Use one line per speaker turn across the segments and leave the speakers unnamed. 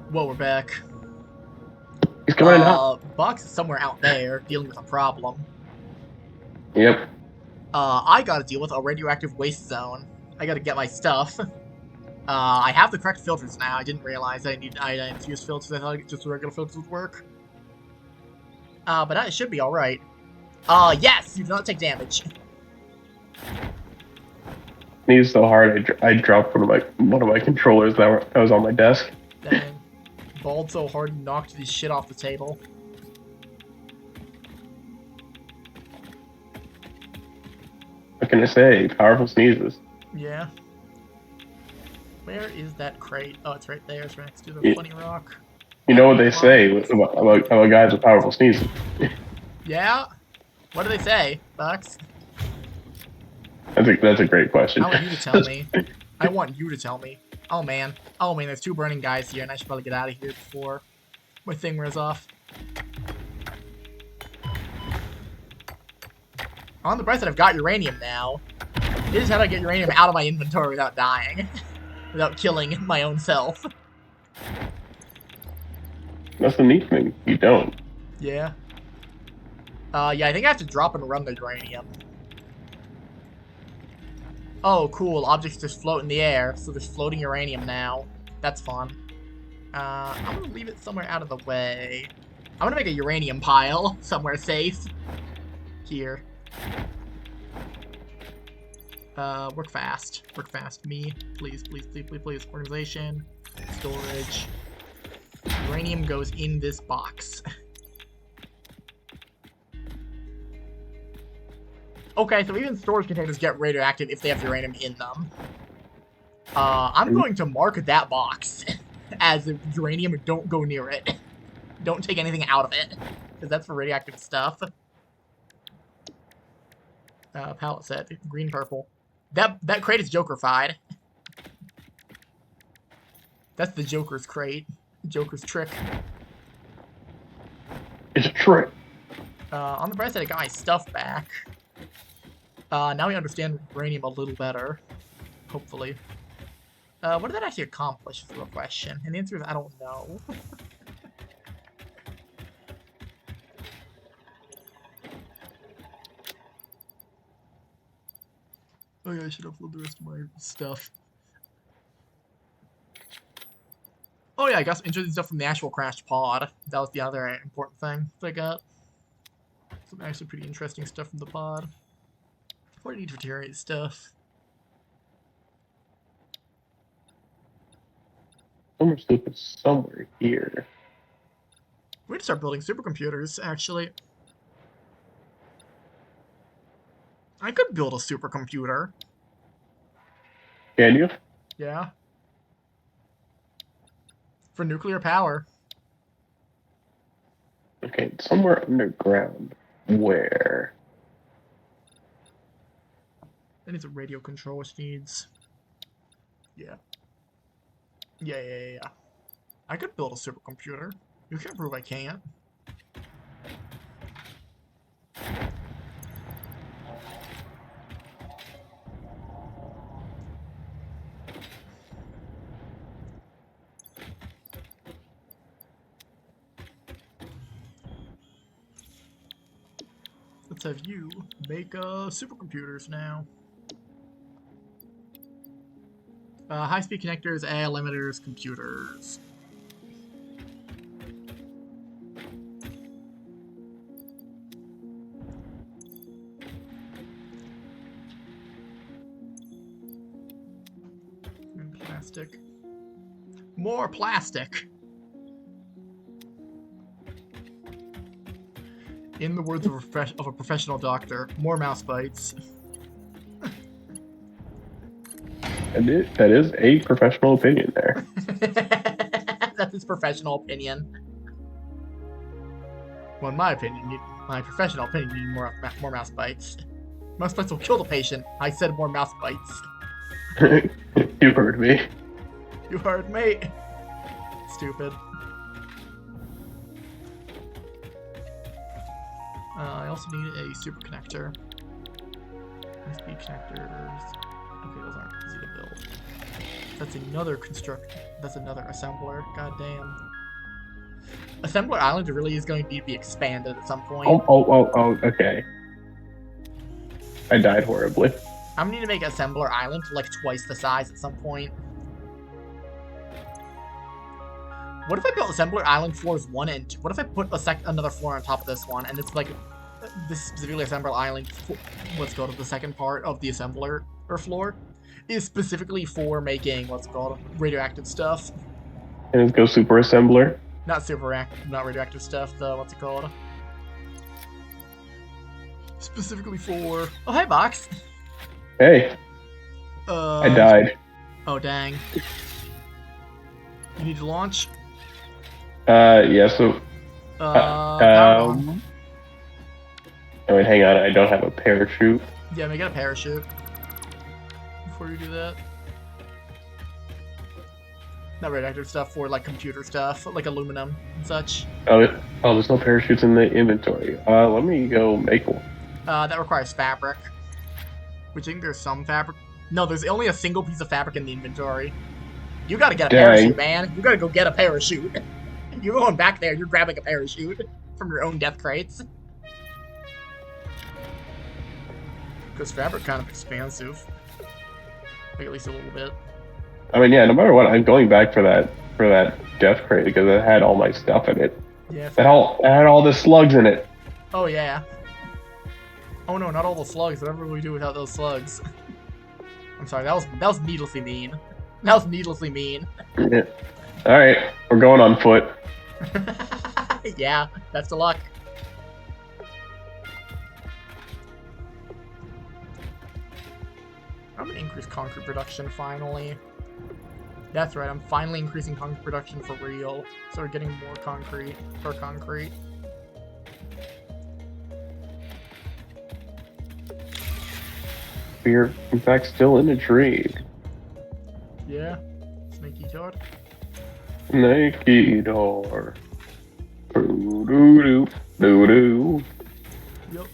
Whoa, we're back.
He's coming in hot.
Box is somewhere out there dealing with a problem.
Yep.
I gotta deal with a radioactive waste zone. I gotta get my stuff. I have the correct filters now. I didn't realize I need infused filters. I thought just regular filters would work. But that should be alright. Yes! You do not take damage.
Sneezed so hard, I dropped one of my controllers that was on my desk.
Dang. Balled so hard you knocked this shit off the table.
What can I say? Powerful sneezes.
Yeah. Where is that crate? Oh, it's right there. It's right next to the funny rock.
You know what they say about guys with powerful sneezes?
Yeah? What do they say, Bucks?
That's a great question.
I want you to tell me. I want you to tell me. Oh man. Oh man, there's two burning guys here, and I should probably get out of here before my thing wears off. On the bright side, I've got uranium now. This is how I get uranium out of my inventory without dying. Without killing my own self.
That's the neat thing. You don't.
Yeah. Yeah, I think I have to drop and run the uranium. Oh, cool. Objects just float in the air, so there's floating uranium now. That's fun. I'm gonna leave it somewhere out of the way. I'm gonna make a uranium pile somewhere safe. Here. Work fast. Work fast. Me. Please, please, please, please, please. Organization. Storage. Uranium goes in this box. Okay, so even storage containers get radioactive if they have uranium in them. I'm going to mark that box as uranium. Don't go near it. Don't take anything out of it, because that's for radioactive stuff. Palette set. Green, purple. That crate is Joker-fied. That's the Joker's crate. Joker's trick.
It's a trick.
On the bright side, I got my stuff back. Now we understand uranium a little better. Hopefully. What did that actually accomplish is the real question. And the answer is I don't know. Oh yeah, I should upload the rest of my stuff. Oh yeah, I got some interesting stuff from the actual crashed pod. That was the other important thing that I got. Some actually pretty interesting stuff from the pod. What do I need for terrorate stuff?
Summer Sloop is somewhere here.
We need to start building supercomputers, actually. I could build a supercomputer.
Can you?
Yeah. For nuclear power.
Okay, somewhere underground. Where?
It needs a radio control, which needs... Yeah. Yeah. I could build a supercomputer. You can't prove I can't. Let's have you make supercomputers now. High-speed connectors, AI limiters, computers. And plastic. More plastic! In the words of a professional doctor, more mouse bites.
That is a professional opinion there.
That's his professional opinion. Well, in my opinion, my professional opinion, you need more mouse bites. Mouse bites will kill the patient. I said more mouse bites.
You heard me.
You heard me. Stupid. I also need a super connector. High-speed connectors. Okay, those aren't easy to build. That's another That's another assembler. God damn. Assembler Island really is going to need to be expanded at some point.
Okay. I died horribly.
I'm gonna need to make Assembler Island like twice the size at some point. What if I built Assembler Island floors 1 and 2? What if I put another floor on top of this one, and it's like this specifically Assembler Island, what's called the second part of the assembler or floor, is specifically for making what's called radioactive stuff.
And let's go Super Assembler.
Not radioactive stuff. What's it called? Specifically for. Oh, hi, Box.
Hey. I died.
Oh, dang. You need to launch?
Yeah, so...
Oh,
wait, hang on, I don't have a parachute.
Yeah, make it a parachute. Before you do that. Not radioactive stuff, for like computer stuff, like aluminum and such.
Oh, there's no parachutes in the inventory. Let me go make one.
That requires fabric. Which I think there's some fabric. No, there's only a single piece of fabric in the inventory. You gotta get a parachute, man. You gotta go get a parachute. You're going back there, you're grabbing a parachute from your own death crates. Because fabric kind of expansive. Like at least a little bit.
I mean, yeah, no matter what, I'm going back for that death crate because it had all my stuff in it.
Yeah.
It had all the slugs in it.
Oh yeah. Oh no, not all the slugs. Whatever we do without those slugs. I'm sorry, that was needlessly mean. That was needlessly mean.
Yeah. All right, we're going on foot.
Yeah, best of luck. I'm gonna increase concrete production finally. That's right, I'm finally increasing concrete production for real. So we're getting more concrete per concrete.
We're, in fact, still in a tree.
Yeah. Sneaky door.
Sneaky door. Doo-doo-doo. Doo-doo.
Yep.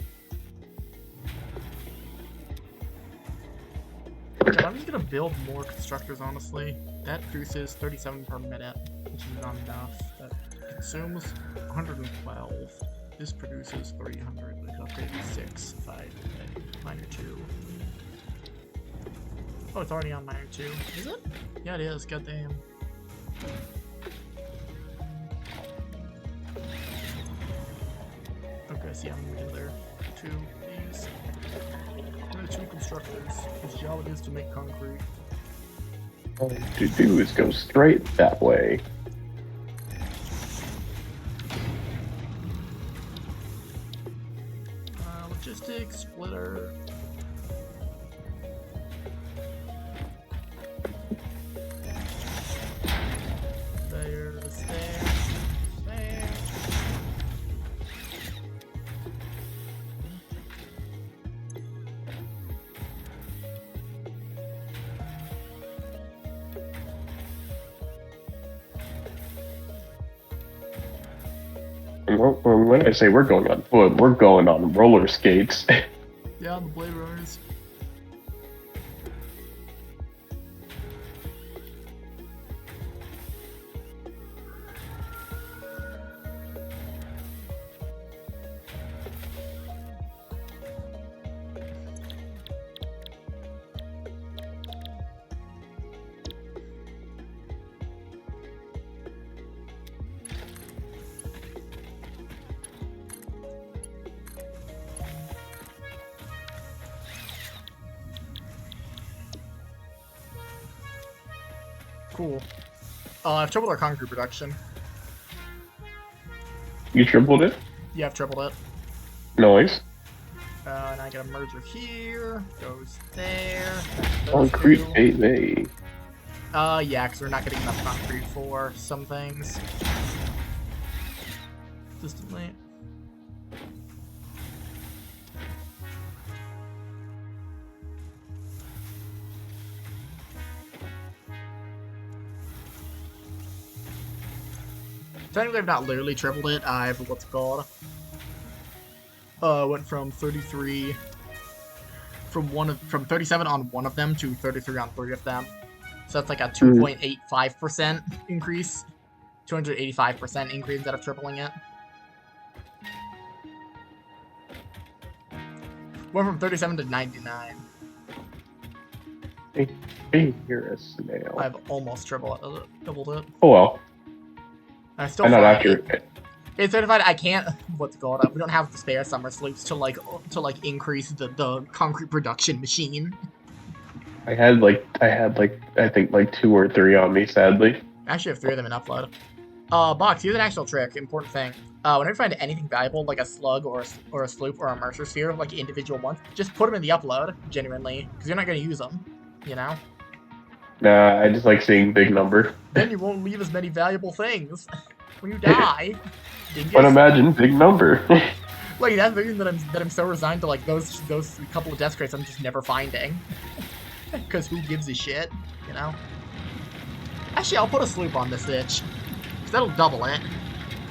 I'm just gonna build more constructors, honestly. That produces 37 per minute, which is not enough. That consumes 112. This produces 300. We can upgrade to 6 if I miner 2. Oh, it's already on miner 2. Is it? Yeah, it is. Goddamn. Okay, see, I'm gonna do there. 2 of these. There are 2 constructors, whose job it is to make concrete.
All you have to do is go straight that way.
Logistics, splitter. There's there.
When I say we're going on foot, we're going on roller skates.
Yeah, on the Blade Runners. Cool. I've tripled our concrete production.
You tripled it?
Yeah, I've tripled it.
Nice.
And I get a merger here. Goes there.
Concrete baby.
Yeah, because we're not getting enough concrete for some things. Consistently. Technically, I've not literally tripled it. I've what's it called? Went from 33 from 37 on one of them to 33 on 3 of them. So that's like a 2.85% increase. 285% increase instead of tripling it. Went from 37 to 99.
Hey, you're a snail.
I've almost doubled it.
Oh well.
I'm still
I'm not
fine.
accurate.
It's certified. I can't. What's it called? We don't have the spare summer sloops to increase the concrete production machine.
I think like 2 or 3 on me, sadly.
I actually have 3 of them in upload. Box, here's an actual trick, important thing. Whenever you find anything valuable, like a slug or a sloop or a mercer sphere, like individual ones, just put them in the upload, genuinely, because you're not going to use them, you know?
Nah, I just like seeing big number.
Then you won't leave as many valuable things when you die.
But imagine big number.
Like, that's the reason that I'm so resigned to, like, those couple of death crates I'm just never finding. Because who gives a shit, you know? Actually, I'll put a sloop on this bitch. Because that'll double it.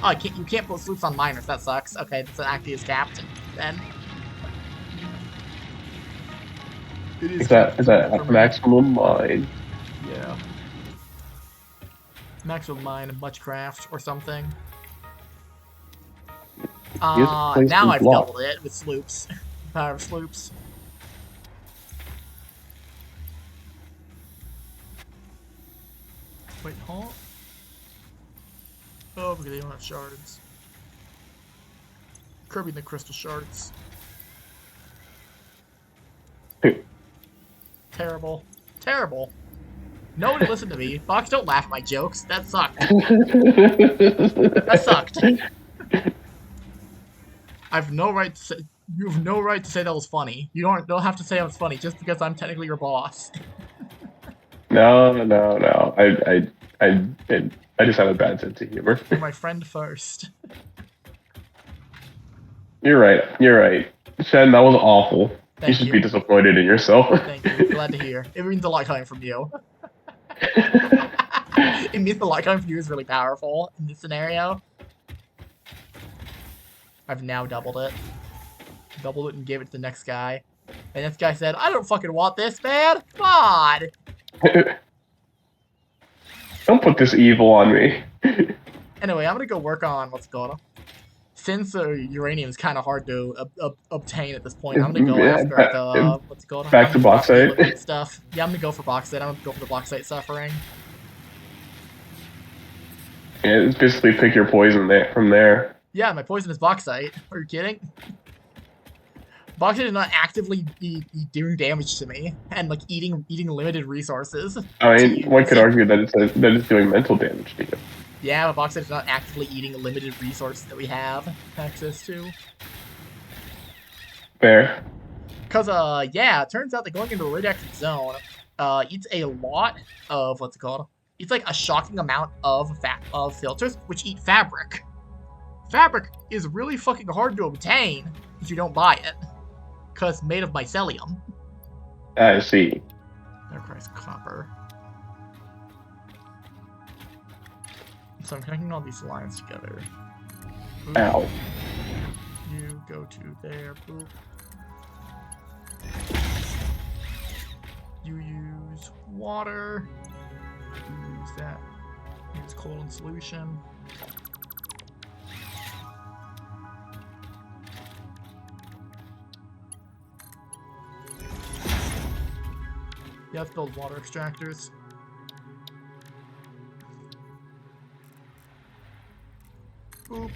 Oh, you can't put sloops on miners. That sucks. Okay, that's an active as captain, then.
Is that maximum mine?
Yeah. Maximum mine, Muchcraft, or something. Now I've doubled it with sloops. Power of sloops. Wait, huh? Oh, because they don't have shards. Curbing the crystal shards. Terrible. Terrible. Nobody listened to me. Box, don't laugh at my jokes. That sucked. That sucked. I've no right to say. You have no right to say that was funny. You don't have to say I was funny just because I'm technically your boss.
No. I just have a bad sense of humor.
You're my friend first.
You're right. Shen, that was awful. You should be disappointed in yourself.
Thank you. Glad to hear. It means a lot coming from you. It means a lot coming from you is really powerful in this scenario. I've now doubled it. Doubled it and gave it to the next guy. And this guy said, I don't fucking want this, man. Come on.
Don't put this evil on me.
Anyway, I'm gonna go work on what's going on. Since uranium is kind of hard to obtain at this point, I'm gonna go after the what's it called?
Back to bauxite
stuff. Yeah, I'm gonna go for bauxite. I'm gonna go for the bauxite suffering.
Yeah, it's basically pick your poison from there.
Yeah, my poison is bauxite. Are you kidding? Bauxite is not actively doing damage to me, and like eating limited resources.
I mean, one could argue that it's doing mental damage to you.
Yeah, but bauxite is not actively eating limited resources that we have access to.
Fair.
Cause yeah, it turns out that going into a radioactive zone, eats a lot of what's it called? It's like a shocking amount of filters which eat fabric. Fabric is really fucking hard to obtain if you don't buy it. Cause it's made of mycelium.
I see.
Oh Christ, copper. So I'm connecting all these lines together. Boop.
Ow.
You go to there, boop. You use water. You use that. Use cold in solution. Yeah, let's build water extractors. Boop.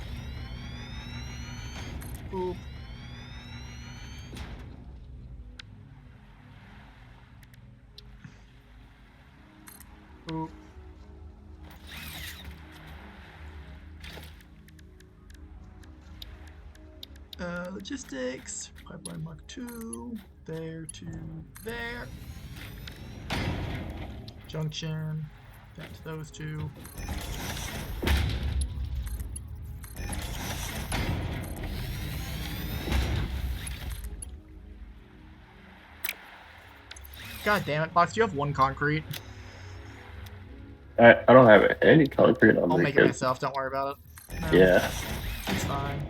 Boop. Boop. Logistics. Pipeline Mark 2. There to there. Junction. Back to those two. God damn it, Box, do you have one concrete?
I don't have any concrete on me.
I'll make it myself, don't worry about it. No,
yeah.
It's fine.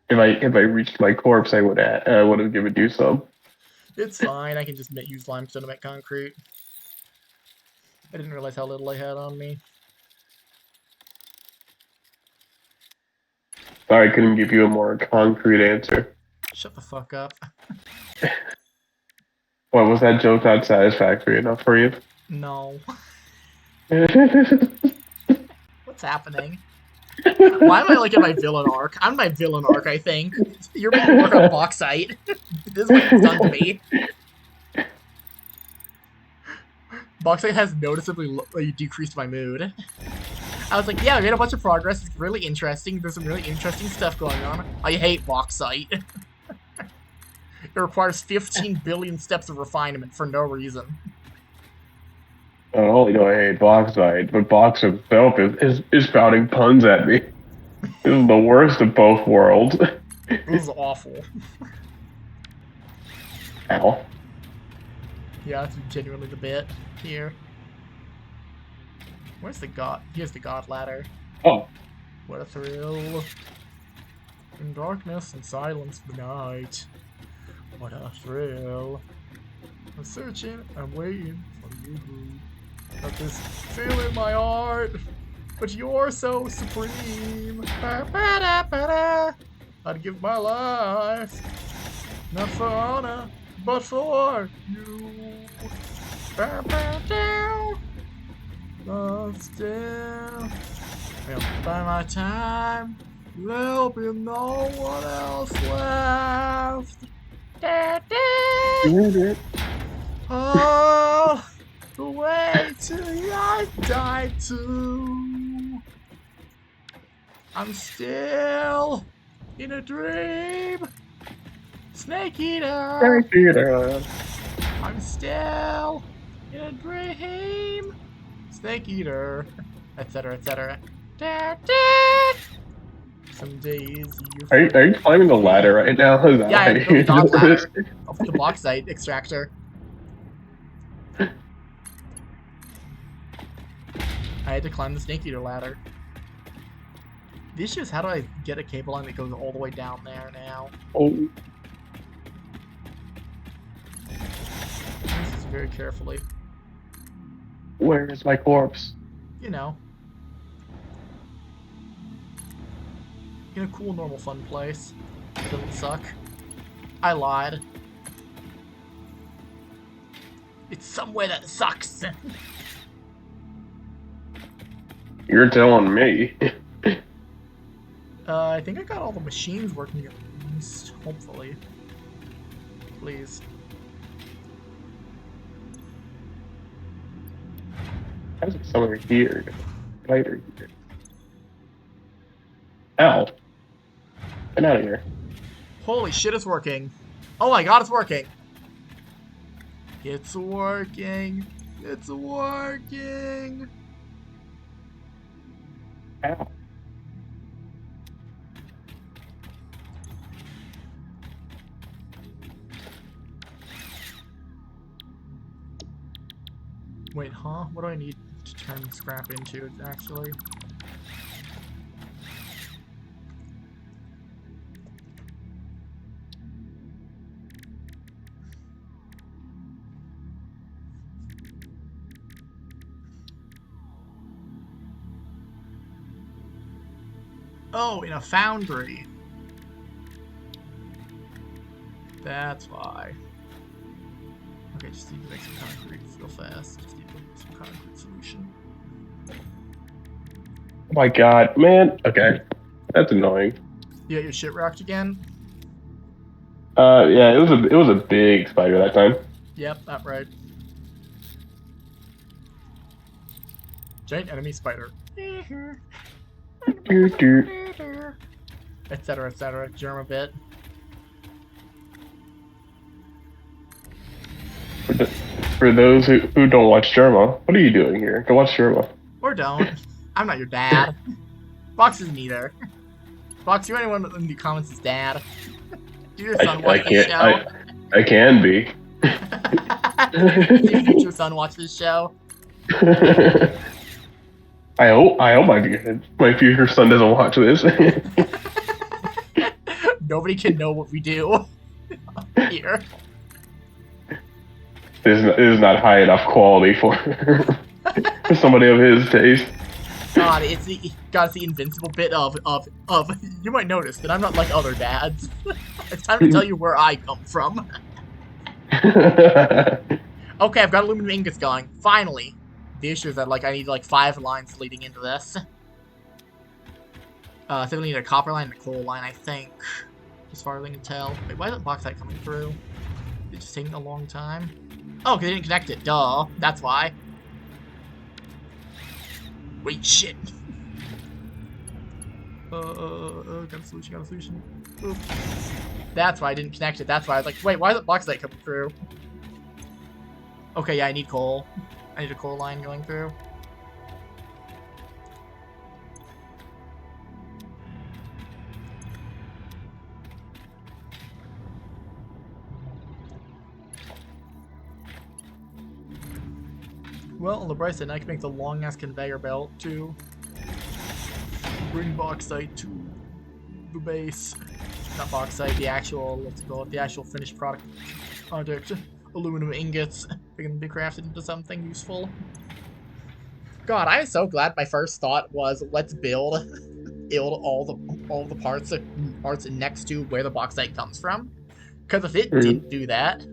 If I reached my corpse, I would have given you some.
It's fine. I can just use limestone to make concrete. I didn't realize how little I had on me.
Sorry, I couldn't give you a more concrete answer.
Shut the fuck up.
What was that joke not satisfactory enough for you?
No. What's happening? Why am I like in my villain arc? I'm my villain arc, I think. You're making me work on bauxite. This is what you've done to me. Bauxite has noticeably decreased my mood. I was like, yeah, I made a bunch of progress. It's really interesting. There's some really interesting stuff going on. I hate bauxite. It requires 15 billion steps of refinement for no reason.
Not only do I hate bauxite, but Box himself is spouting puns at me. This is the worst of both worlds.
This is awful.
Ow.
Yeah, that's genuinely the bit here. Where's the god? Here's the god ladder.
Oh.
What a thrill. In darkness and silence of the night. What a thrill. I'm searching, I'm waiting for you. Got this feel in my heart, but you're so supreme. I'd give my life, not for honor, but for you. Lost still, by my time, there'll be no one else left. Oh, the way till I die too. I'm still in a dream. Snake eater.
Snake eater.
I'm still in a dream. Snake eater. Etc. etc. Some days you.
Are you climbing the ladder right now? Is that
yeah,
why
the dog ladder. I'll put the bauxite extractor. I had to climb the snake eater ladder. The issue is, how do I get a cable line that goes all the way down there now?
Oh.
This is very carefully.
Where is my corpse?
You know. In a cool, normal, fun place. It doesn't suck. I lied. It's somewhere that sucks.
You're telling me.
I think I got all the machines working at least. Hopefully. Please.
How's it somewhere here? Later here. Ow. Get out of here.
Holy shit, it's working. Oh my god, it's working. It's working. It's working.
Ow.
Wait, huh? What do I need to turn scrap into, actually? Oh, in a foundry. That's why. Okay, just need to make some concrete real fast. Just need to make some concrete solution.
Oh my god, man. Okay. That's annoying.
You got your shit rocked again?
Yeah, it was a big spider that time.
Yep, that right. Giant enemy spider. Etc. etc. Germabit.
For those who don't watch Germa, what are you doing here? Go watch Germa.
Or don't. I'm not your dad. Box isn't either. Box, you anyone in the comments is dad? Do your son watch this show?
I can be.
Do your future son watch this show?
I hope my future son doesn't watch this.
Nobody can know what we do here.
is not high enough quality for for somebody of his taste.
God, it's the invincible bit of you might notice that I'm not like other dads. It's time to tell you where I come from. Okay, I've got aluminum ingots going. Finally. The issue is that like I need like 5 lines leading into this. I think we need a copper line and a coal line, I think. As far as I can tell. Wait, why isn't bauxite coming through? It's just taking a long time. Oh, because they didn't connect it. Duh. That's why. Wait, shit. Got a solution. Oops. That's why I didn't connect it. That's why I was like, wait, why isn't bauxite coming through? Okay, yeah, I need coal. I need a coal line going through. Well, on the bright side, I can make the long-ass conveyor belt to bring bauxite to the base. Not bauxite, the actual, let's call it, the actual finished product. Aluminum ingots. They can be crafted into something useful. God, I'm so glad my first thought was, let's build all the parts next to where the bauxite comes from. Because if it didn't do that,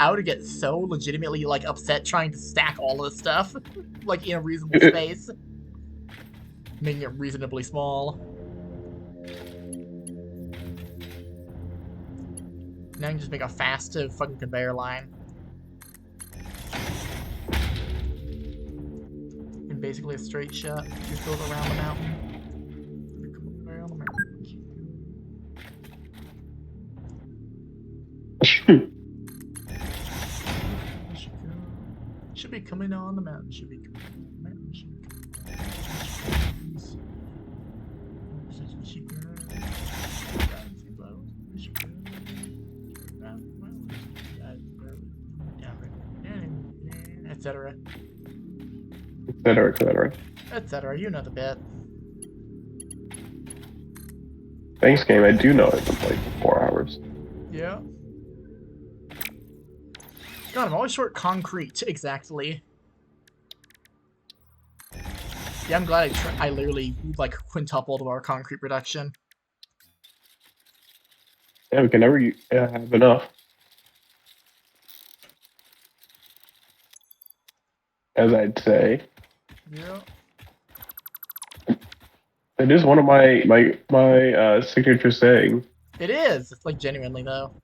I would get so legitimately like upset trying to stack all of this stuff like in a reasonable space, making it reasonably small. Now I can just make a fast fucking conveyor line. And basically a straight shot. Just goes around the mountain. Around the mountain. Should be coming on the mountain. Should be coming on the mountain. Should be coming etc. Etc. You know the bit.
Thanks, game. I do know it in like 4 hours.
Yeah. God, I'm always short concrete, exactly. Yeah, I'm glad I literally, like, quintupled our concrete production.
Yeah, we can never have enough. As I'd say.
Yeah.
It is one of my signature saying.
It is! It's like, genuinely, though.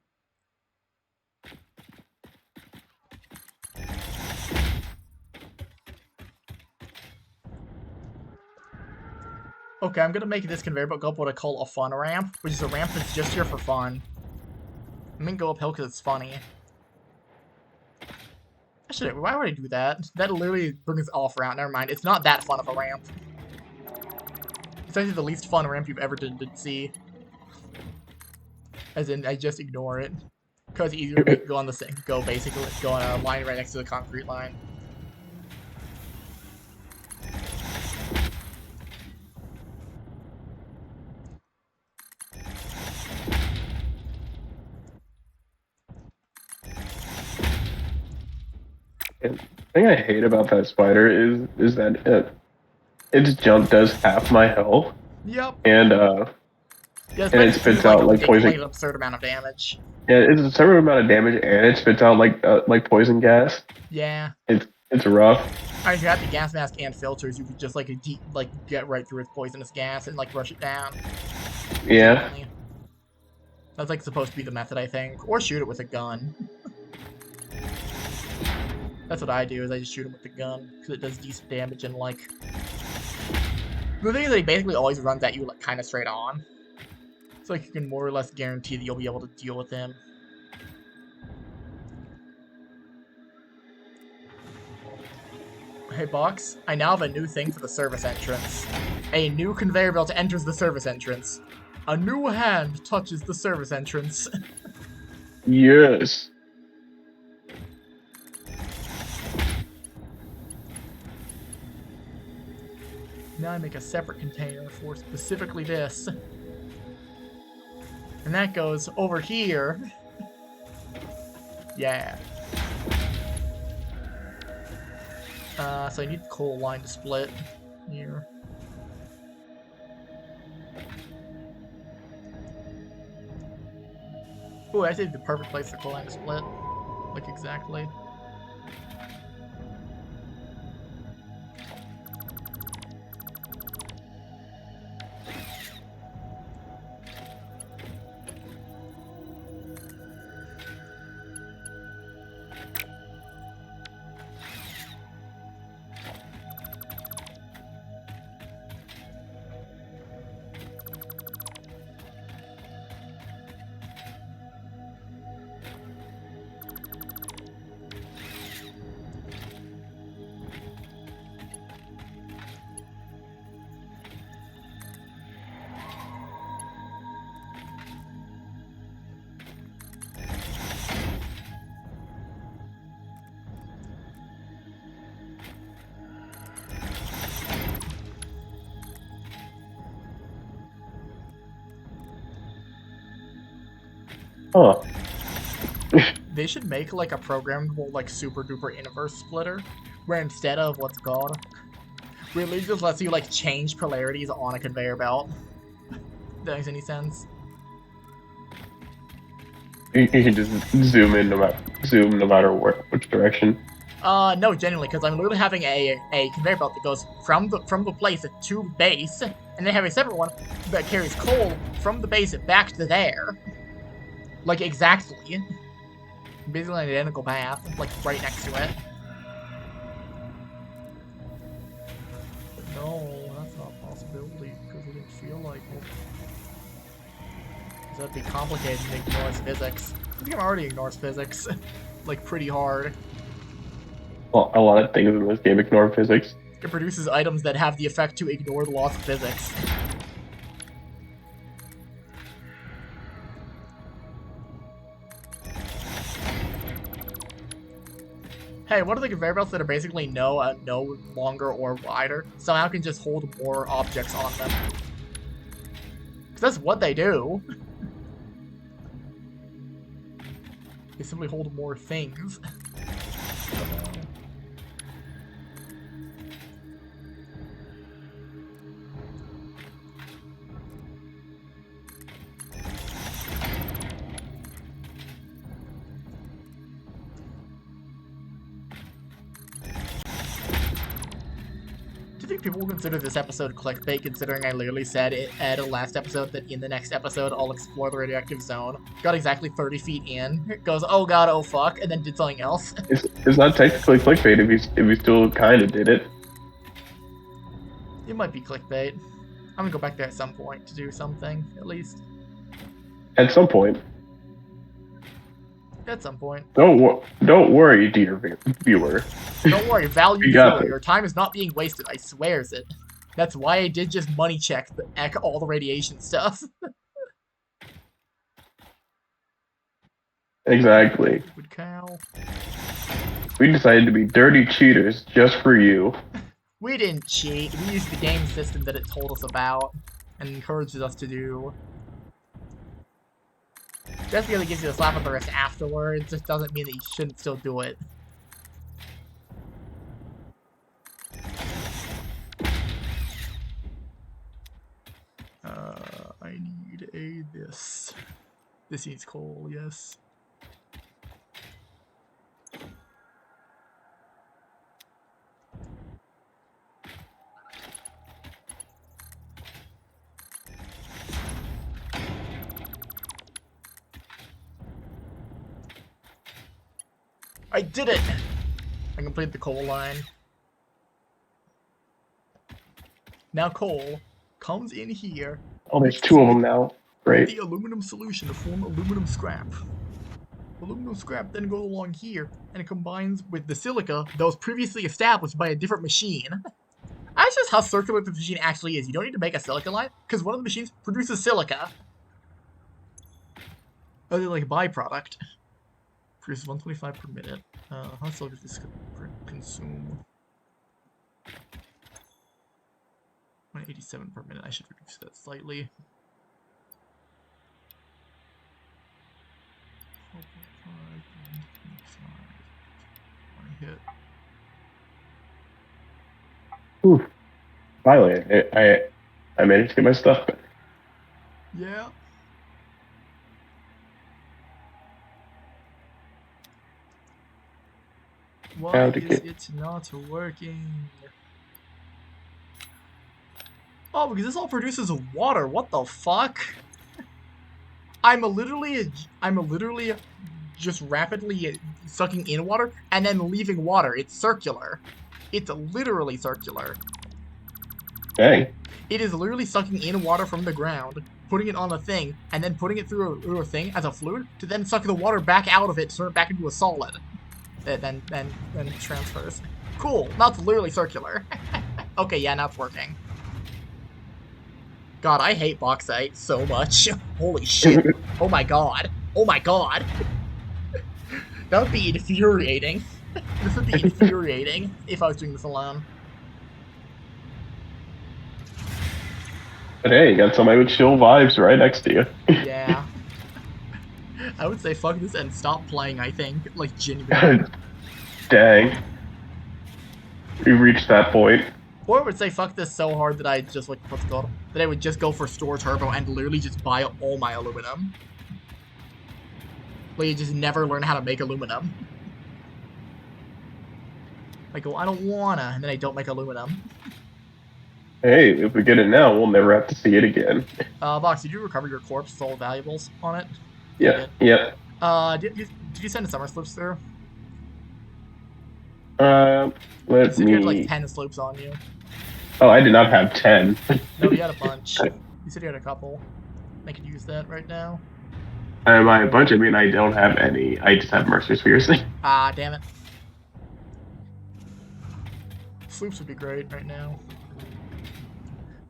Okay, I'm gonna make this conveyor belt go up what I call a fun ramp, which is a ramp that's just here for fun. I'm gonna go uphill because it's funny. Actually, why would I do that? That literally brings off route. Never mind. It's not that fun of a ramp. It's actually the least fun ramp you've ever did see. As in, I just ignore it. Because it's easier to go on the same, go on a line right next to the concrete line.
The thing I hate about that spider is that its jump does half my health.
Yep.
And
yeah,
and it spits out like poison.
An absurd amount of damage.
Yeah, it's a certain amount of damage, and it spits out like poison gas.
Yeah.
It's rough.
I mean, if you had the gas mask and filters, you could just like get right through its poisonous gas and like rush it down.
Yeah.
That's like supposed to be the method, I think, or shoot it with a gun. That's what I do, is I just shoot him with the gun, because it does decent damage, and, like... The thing is that he basically always runs at you, like, kind of straight on. So, like, you can more or less guarantee that you'll be able to deal with him. Hey, Box, I now have a new thing for the service entrance. A new conveyor belt enters the service entrance. A new hand touches the service entrance.
Yes.
Now I make a separate container for specifically this. And that goes over here. Yeah. So I need the coal line to split here. Ooh, actually the perfect place for coal line to split. Like, exactly.
Huh.
They should make like a programmable like super duper inverse splitter, where instead of what's it called, really just lets you like change polarities on a conveyor belt. That makes any sense?
You can just zoom no matter which direction.
No, genuinely, because I'm literally having a conveyor belt that goes from the place to base, and then have a separate one that carries coal from the base back to there. Like, exactly. Basically an identical path, like, right next to it. But no, that's not a possibility, because I didn't feel like it. Because that'd be complicated and ignores physics. I think I'm already ignores physics. Like, pretty hard.
Well, a lot of things in this game ignore physics.
It produces items that have the effect to ignore the laws of physics. Hey, what are the conveyor belts that are basically no longer or wider? Somehow can just hold more objects on them. Because that's what they do. They simply hold more things. Do you think people will consider this episode clickbait, considering I literally said at a last episode that in the next episode I'll explore the radioactive zone? Got exactly 30 feet in, it goes, oh god, oh fuck, and then did something else.
It's not technically clickbait if you still kind of did it.
It might be clickbait. I'm gonna go back there at some point to do something, at least.
At some point.
At some point.
Don't worry, dear viewer.
Don't worry, value
We
the
got
viewer.
this.
Your time is not being wasted, I swears it. That's why I did just money check all the radiation stuff.
Exactly.
Stupid cow.
We decided to be dirty cheaters just for you.
We didn't cheat. We used the game system that it told us about and encourages us to do. Just because it gives you a slap on the wrist afterwards just doesn't mean that you shouldn't still do it. I need this. This needs coal, yes. I did it! I completed the coal line. Now coal comes in here.
Oh, there's two of them now. Great.
The aluminum solution to form aluminum scrap. Aluminum scrap then goes along here, and it combines with the silica that was previously established by a different machine. That's just how circular the machine actually is. You don't need to make a silica line, because one of the machines produces silica. Oh, they're like a byproduct. Produces 125 per minute. How much does this consume? 187 per minute. I should reduce that slightly. 4.5, 125. 1 hit. 1
Ooh, finally, I managed to get my stuff back.
Yeah. Why
How to
is
get
it not working? Oh, because this all produces water. What the fuck? I'm literally just rapidly sucking in water and then leaving water. It's circular. It's literally circular.
dang.
It is literally sucking in water from the ground, putting it on a thing, and then putting it through a thing as a fluid to then suck the water back out of it to turn it back into a solid. That then transfers. Cool. Now it's literally circular. Okay, yeah, now it's working. God, I hate bauxite so much. Holy shit. Oh my god. Oh my god. That would be infuriating. This would be infuriating if I was doing this alone.
But hey, you got somebody with chill vibes right next to
Yeah. I would say fuck this and stop playing, I think. Like, genuinely.
you. Dang, we reached that point.
Or I would say fuck this so hard that I just, like, what's it called? That I would just go for store turbo and literally just buy all my aluminum. Like, you just never learn how to make aluminum. I go, I don't wanna, and then I don't make aluminum.
Hey, if we get it now, we'll never have to see it again.
Box, did you recover your corpse with all the valuables on it? Yeah, you
Yeah,
did.
yeah.
Did you send the summer sloops through? You
Let
said you had like
me.
10 sloops on you.
Oh, I did not have 10.
No, you had a bunch. You said you had a couple. I could use that right now.
By a bunch, I mean I don't have any. I just have Mercer Spheres.
Ah, damn it. Sloops would be great right now.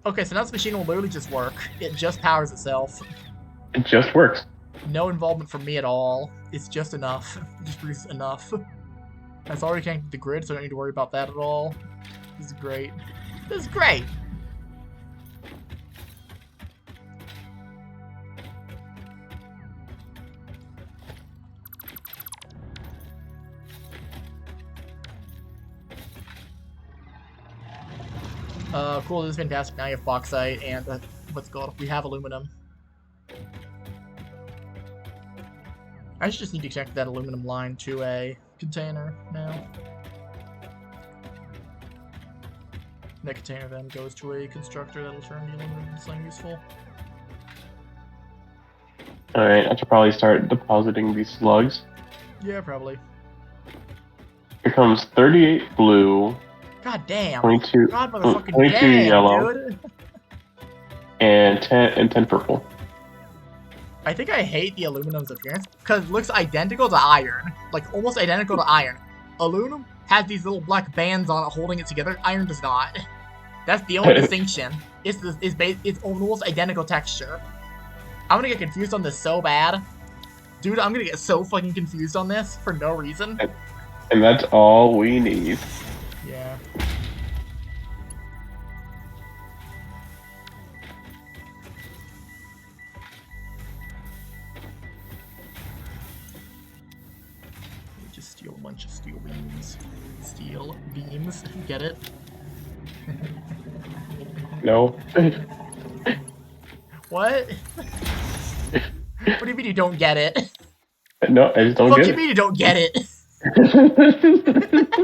Okay, so now this machine will literally just work. It just powers itself.
It just works.
No involvement from me at all. It's just enough. It just produces enough. That's already connected to the grid, so I don't need to worry about that at all. This is great. This is great! Cool, this is fantastic. Now you have bauxite and, what's it called? We have aluminum. I just need to connect that aluminum line to a container now. That container then goes to a constructor that'll turn the aluminum into something useful.
Alright, I should probably start depositing these slugs.
Yeah, probably.
Here comes 38 blue,
God damn.
22,
God motherfucking
22
damn,
yellow,
dude.
and 10 purple.
I think I hate the aluminum's appearance because it looks identical to iron. Like, almost identical to iron. Aluminum has these little black bands on it holding it together. Iron does not. That's the only distinction. It's almost identical texture. I'm gonna get confused on this so bad. Dude, I'm gonna get so fucking confused on this for no reason.
And that's all we need.
Yeah. Just steal a bunch of steel beams. Steel beams. Get it?
No.
What? What do you mean you don't get it?
No, I just don't
Fuck
get
you
it.
mean you don't get it?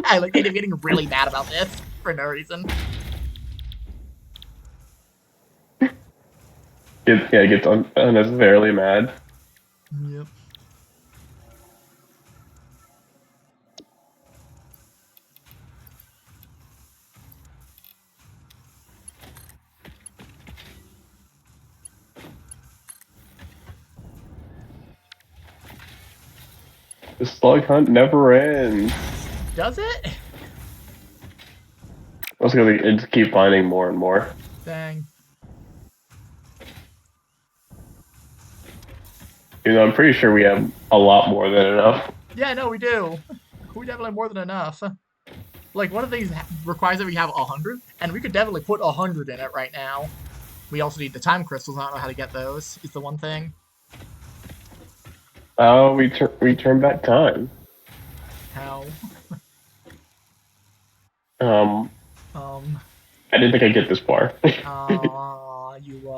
I like I'm getting really mad about this for no reason.
It gets unnecessarily mad.
Yep.
The slug hunt never ends.
Does it?
I was gonna just keep finding more and more.
Dang.
I'm pretty sure we have a lot more than enough.
Yeah, no, we do. We definitely have more than enough. Like, one of the things requires that we have 100, and we could definitely put 100 in it right now. We also need the time crystals. I don't know how to get those. Is the one thing.
Oh, we turn back time.
How?
Um, I didn't think I'd get this far.
You,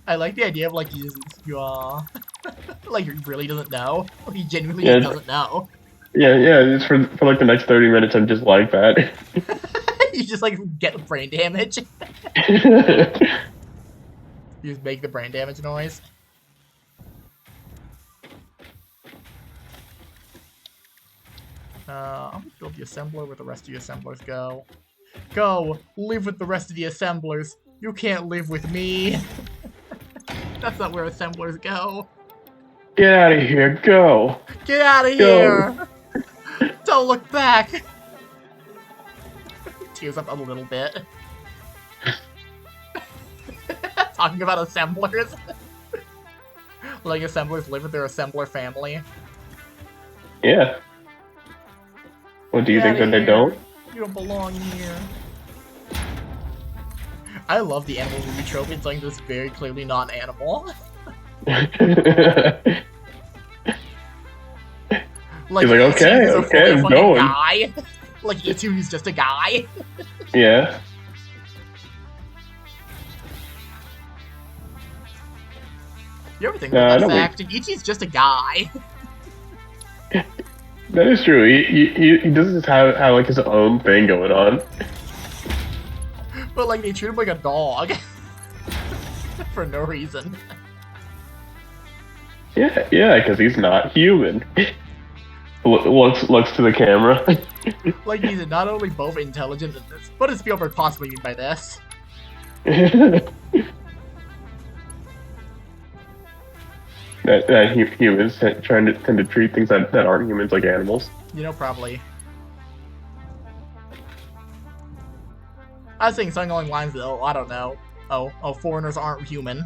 I like the idea of, like, like, he really doesn't know. He genuinely just
Yeah,
doesn't know.
yeah. It's for like the next 30 minutes. I'm just like that.
You just, like, get brain damage. You just make the brain damage noise. I'm gonna build the assembler where the rest of the assemblers go. Go! Live with the rest of the assemblers! You can't live with me! That's not where assemblers go.
Get out of here! Go!
Get out of
Go!
here! Don't look back! Tears up a little bit. Talking about assemblers. Letting assemblers live with their assembler family.
Yeah. What do you think that they don't?
You don't belong here. I love the animal movie trope. It's like this very clearly not an animal. Like,
he's like, okay, I'm going.
Guy. Like, E2 is just a guy.
Yeah.
You ever think about that fact? Ichi's just a guy.
That is true. He doesn't have like his own thing going on.
But like they treat him like a dog. For no reason.
Yeah, because he's not human. Looks to the camera.
Like he's not only both intelligent in this, what does Spielberg possibly mean by this?
that humans tend to treat things that aren't humans like animals.
You know, probably. I was saying something along the lines of, oh, I don't know. Oh, foreigners aren't human.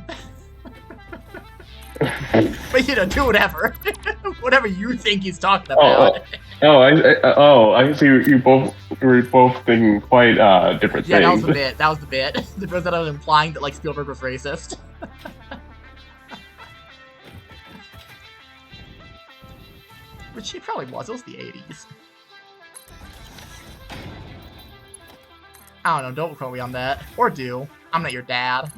But you know, do whatever. Whatever you think he's talking about.
I see you were both thinking quite different things.
Yeah, that was the bit. That was the bit. The bit that I was implying that like Spielberg was racist. Which he probably was. It was the 80s. I don't know. Don't quote me on that. Or do. I'm not your dad.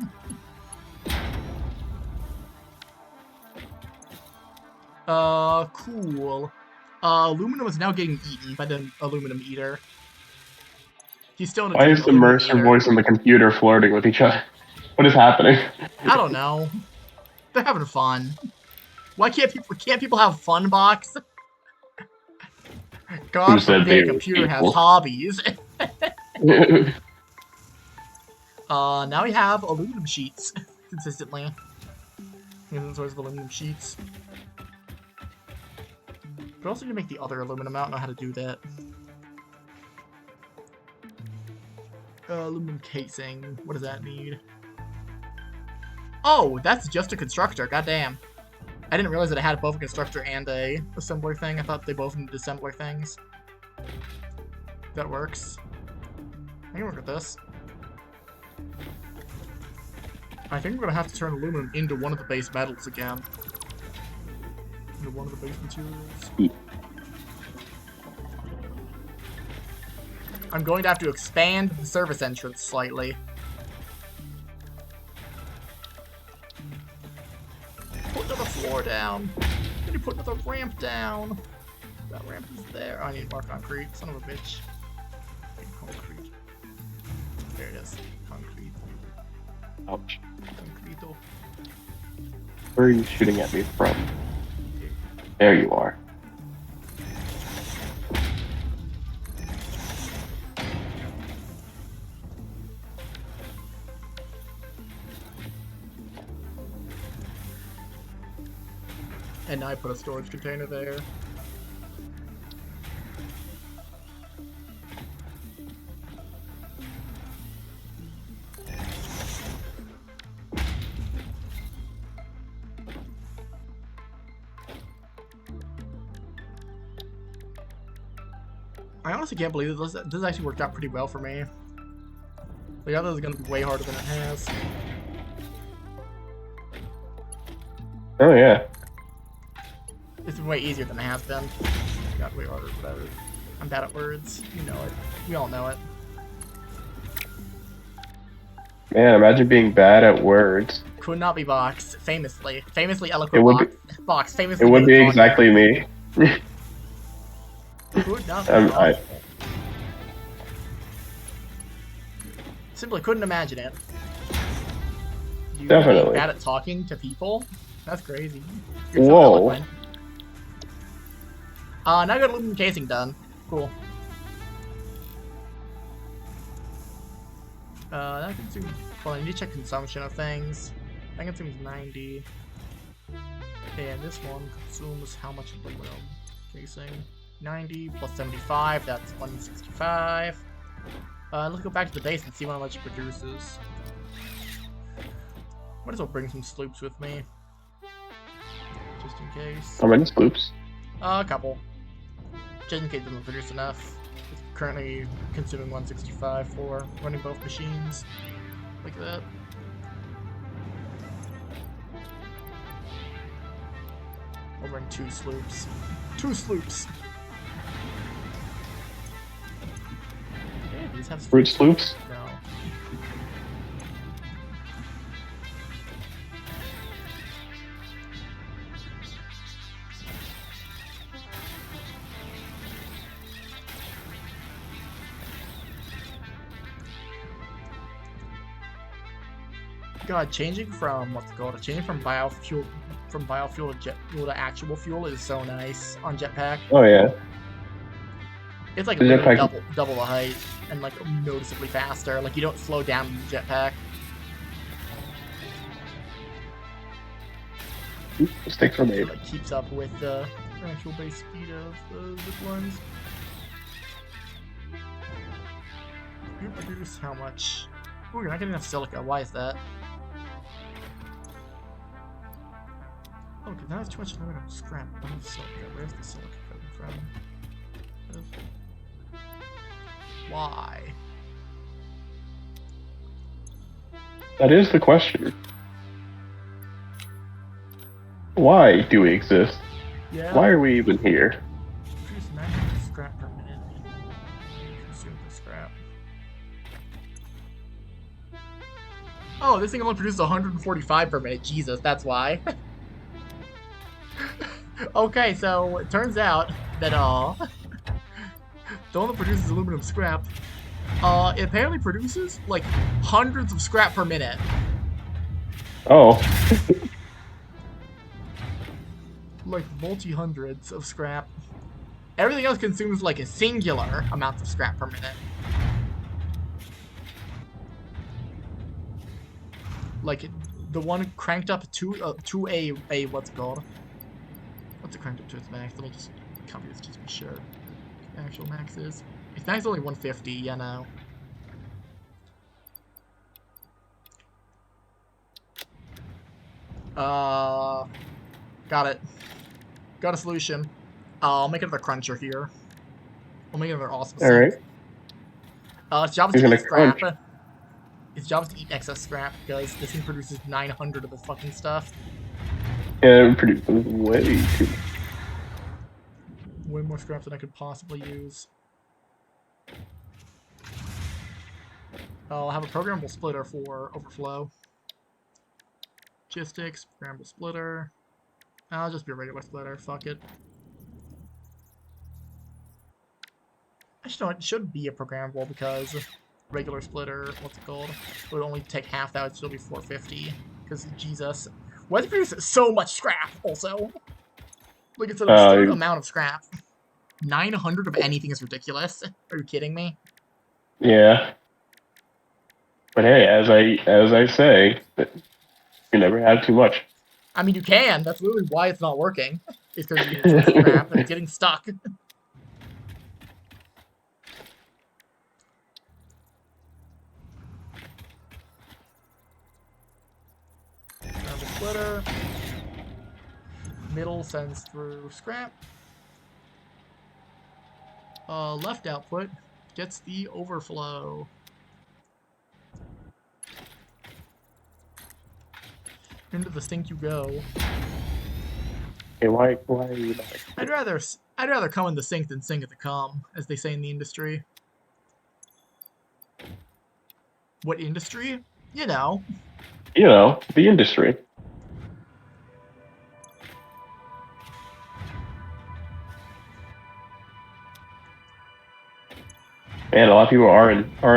Cool. Aluminum is now getting eaten by the aluminum eater. He's still in a
Why is the Mercer voice and the computer flirting with each other? What is happening?
I don't know. They're having fun. Why can't people have fun, Box? God forbid a computer has hobbies. Now we have aluminum sheets consistently. Different sorts of aluminum sheets. But also need to make the other aluminum. I don't know how to do that. Aluminum casing. What does that need? Oh, that's just a constructor. Goddamn. I didn't realize that I had both a constructor and a assembler thing. I thought they both needed assembler things. That works. I can work with this. I think we're gonna have to turn aluminum into one of the base metals again. Into one of the base materials. I'm going to have to expand the service entrance slightly. Put another floor down. Then you put another ramp down. That ramp is there. Oh, I need more concrete. Son of a bitch. Concrete. There it is. Concrete.
Ouch.
Concreto.
Where are you shooting at me from? There you are.
And now I put a storage container there. I honestly can't believe this actually worked out pretty well for me. Like, I thought it was gonna be way harder than it has.
Oh yeah.
It's been way easier than it has been. It got way harder, whatever. I'm bad at words. You know it. We all know it.
Man, imagine being bad at words.
Could not be Box. Famously
It
eloquent
would
Box.
be,
Box
it
famously
would
made
be
talking.
exactly me.
Could not be Box. Simply couldn't imagine it. You being
Definitely.
bad at talking to people? That's crazy. You're so
Whoa.
eloquent. Now I got aluminum casing done. Cool. That consumes. Well, I need to check consumption of things. That consumes 90. And this one consumes how much of the aluminum casing? 90 plus 75, that's 165. Let's go back to the base and see how much it produces. Might as well bring some sloops with me. Just in case.
How many sloops?
A couple. Just in case it doesn't produce enough. It's currently consuming 165 for running both machines. Like that. I'll bring 2 sloops. 2 sloops! Okay, these have
Fruit sloops?
No. God, changing from what's it called? Changing from biofuel to jet fuel to actual fuel is so nice on jetpack.
Oh yeah.
It's like
The
literally
jetpack-
double the height and like noticeably faster. Like you don't slow down in the jetpack.
Sticks were
It
made.
like keeps up with the actual base speed of the zip lines. You produce how much? Ooh, you're not getting enough silica. Why is that? Oh, because now it's too much aluminum scrap. I need silica. Where's the silica coming from? Why?
That is the question. Why do we exist?
Yeah.
Why are we even here?
Produce 900 scrap per minute. Consume the scrap. Oh, this thing only produces 145 per minute. Jesus, that's why. Okay, so it turns out that the one that produces aluminum scrap, it apparently produces like hundreds of scrap per minute.
Oh.
Like multi-hundreds of scrap. Everything else consumes like a singular amount of scrap per minute. Like the one cranked up to a what's it called? What's it cranked up to its max? Let me just copy this just to be sure. Actual max is. Its max is only 150. Yeah, no. Got it. Got a solution. I'll make another cruncher here. We'll make another awesome
All right.
Its job is
Who's
to
gonna
eat scrap.
crunch?
Its job is to eat excess scrap because this thing produces 900 of the fucking stuff.
Yeah, it produces way too.
Way more scrap than I could possibly use. I'll have a programmable splitter for overflow. Logistics, programmable splitter. I'll just be a regular splitter, fuck it. Actually, no, it should be a programmable because regular splitter, what's it called? Would only take half that, would still be 450. Because, Jesus. Why does it produce so much scrap, also? Like, it's an absurd amount of scrap. 900 of anything is ridiculous. Are you kidding me?
Yeah. But hey, as I say, you never have too much.
I mean, you can. That's literally why it's not working. It's because you get scrap and it's getting stuck. Another splitter. Middle sends through scrap. Left output gets the overflow. Into the sink you go.
Hey, why are you not?
I'd rather come in the sink than sink at the come, as they say in the industry. What industry? You know.
You know, the industry. Man, a lot of people are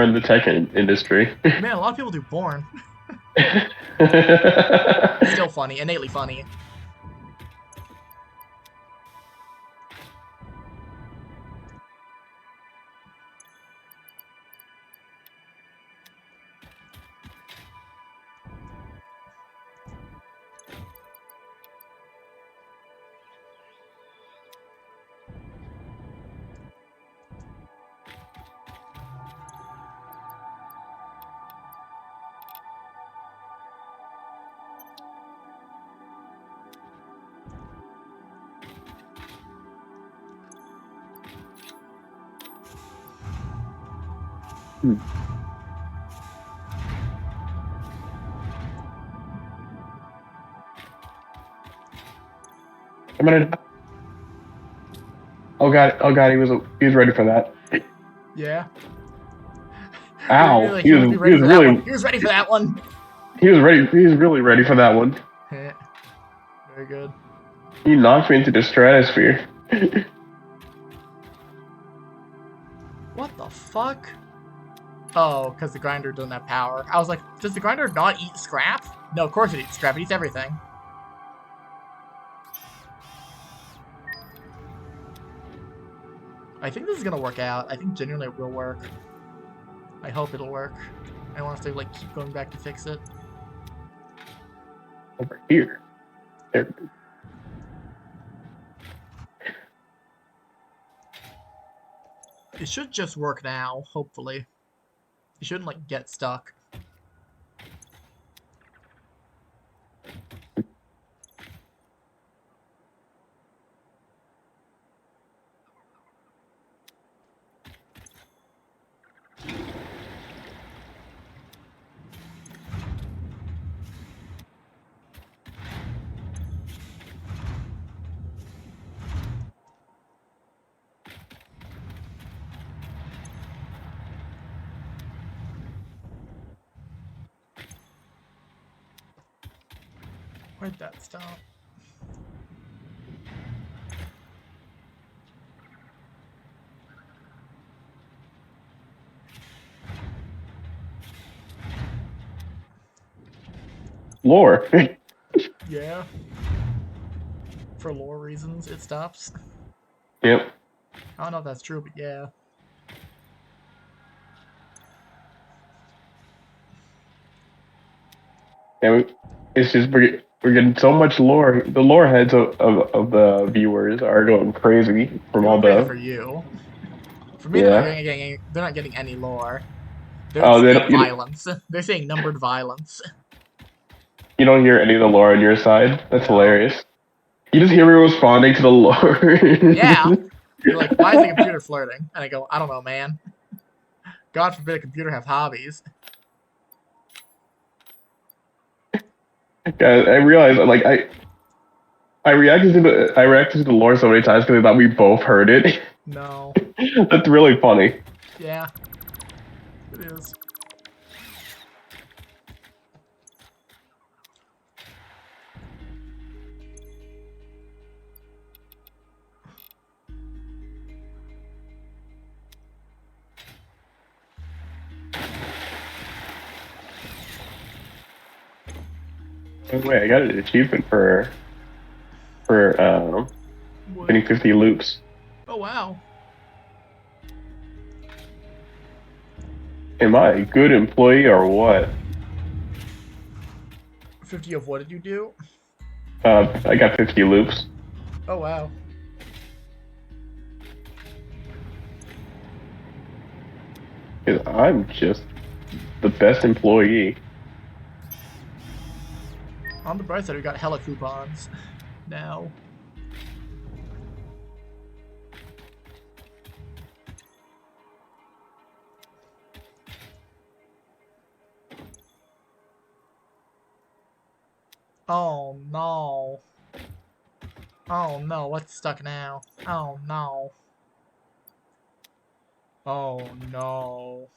in the tech industry.
Man, a lot of people do porn. Still funny, innately funny.
Hmm. I'm gonna. Oh god, he was ready for that.
Yeah.
Ow,
He would be
he
ready
was
for that one.
really
He was ready for that one.
he was really ready for that one.
Very good.
He knocked me into the stratosphere.
What the fuck? Oh, because the grinder doesn't have power. I was like, does the grinder not eat scrap? No, of course it eats scrap. It eats everything. I think this is gonna work out. I think genuinely it will work. I hope it'll work. I want us to like keep going back to fix it.
Over here. There.
It should just work now, hopefully. It shouldn't like get stuck. Where'd that stop?
Lore.
Yeah. For lore reasons, it stops.
Yep.
I don't know if that's true, but yeah.
And it's just we're getting so much lore. The lore heads of the viewers are going crazy from
They're
all
going crazy
the
for you. For me,
yeah.
they're not getting any lore. They're
Oh,
just
they
seeing
don't,
violence. They're seeing numbered violence.
you don't hear any of the lore on your side. That's
No.
hilarious. You just hear me responding to the
Yeah.
lore.
You're like, why is the computer flirting? And I go, I don't know, man. God forbid a computer have hobbies.
Guys, I realized like I reacted to the lore so many times because I thought we both heard it.
No.
That's really funny.
Yeah, it is.
By the way, I got an achievement for
What?
getting 50 loops.
Oh, wow.
Am I a good employee or what?
50 of what did you do?
I got 50 loops.
Oh, wow.
Because I'm just the best employee.
On the bright side, we got hella coupons. Now. Oh, no. Oh no, what's stuck now? Oh no. Oh no.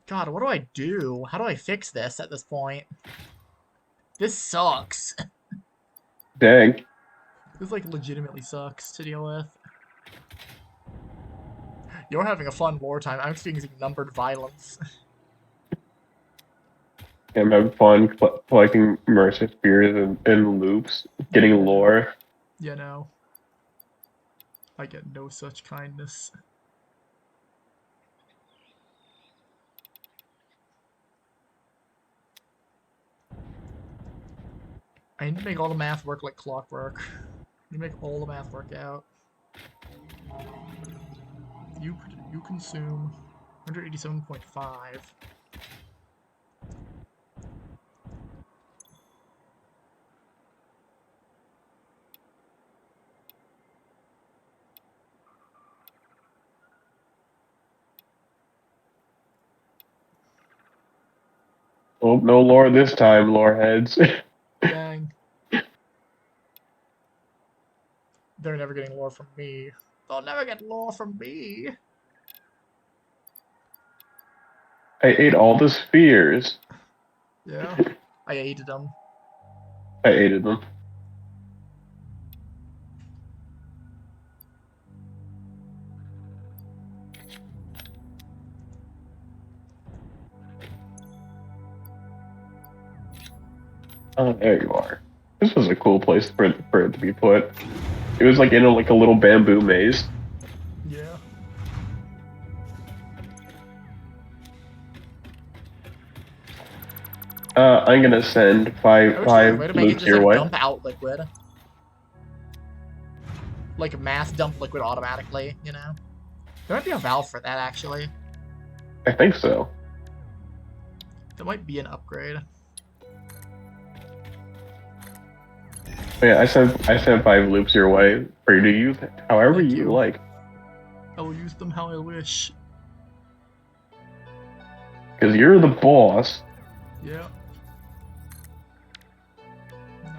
God, what do I do? How do I fix this at this point? This sucks.
Dang.
This, like, legitimately sucks to deal with. You're having a fun lore time. I'm experiencing numbered violence.
I'm having fun collecting immersive spears and loops, getting lore.
You know, I get no such kindness. I need to make all the math work like clockwork. I need to make all the math work out. You consume 187.5.
Oh, no lore this time, lore heads.
Dang. They're never getting lore from me. They'll never get lore from me.
I ate all the spears.
Yeah. I hated them.
I ate them. Oh, there you are. This was a cool place for it to be put. It was like in like a little bamboo maze.
Yeah.
I'm gonna send
I wish there was a way
five
to make it
loops
just
your
like
way.
dump out liquid. Like mass dump liquid automatically, you know? There might be a valve for that actually.
I think so.
That might be an upgrade.
But yeah, I sent 5 loops your way for you to use however
Thank
you
you.
like.
I will use them how I wish.
Because you're the boss.
Yeah. No.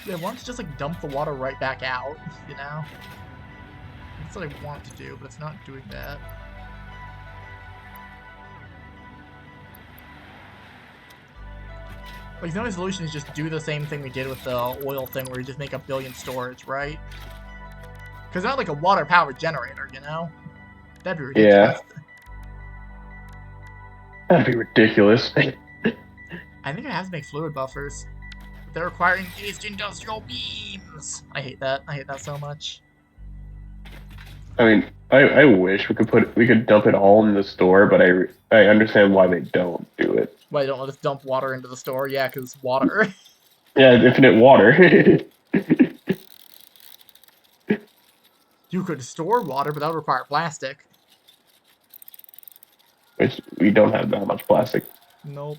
Yeah, why don't you just like dump the water right back out, you know? That's what I want to do, but it's not doing that. Like, the only solution is just do the same thing we did with the oil thing where you just make a billion storage, right? Because not like a water-powered generator, you know? That'd be ridiculous.
Yeah, that'd be ridiculous.
I think it has to make fluid buffers. But they're requiring these industrial beams! I hate that. I hate that so much.
I mean, I wish we could dump it all in the store, but I understand why they don't do it.
Why don't let us dump water into the store? Yeah, because water.
Yeah, infinite water.
You could store water, but that would require plastic.
Which we don't have that much plastic.
Nope.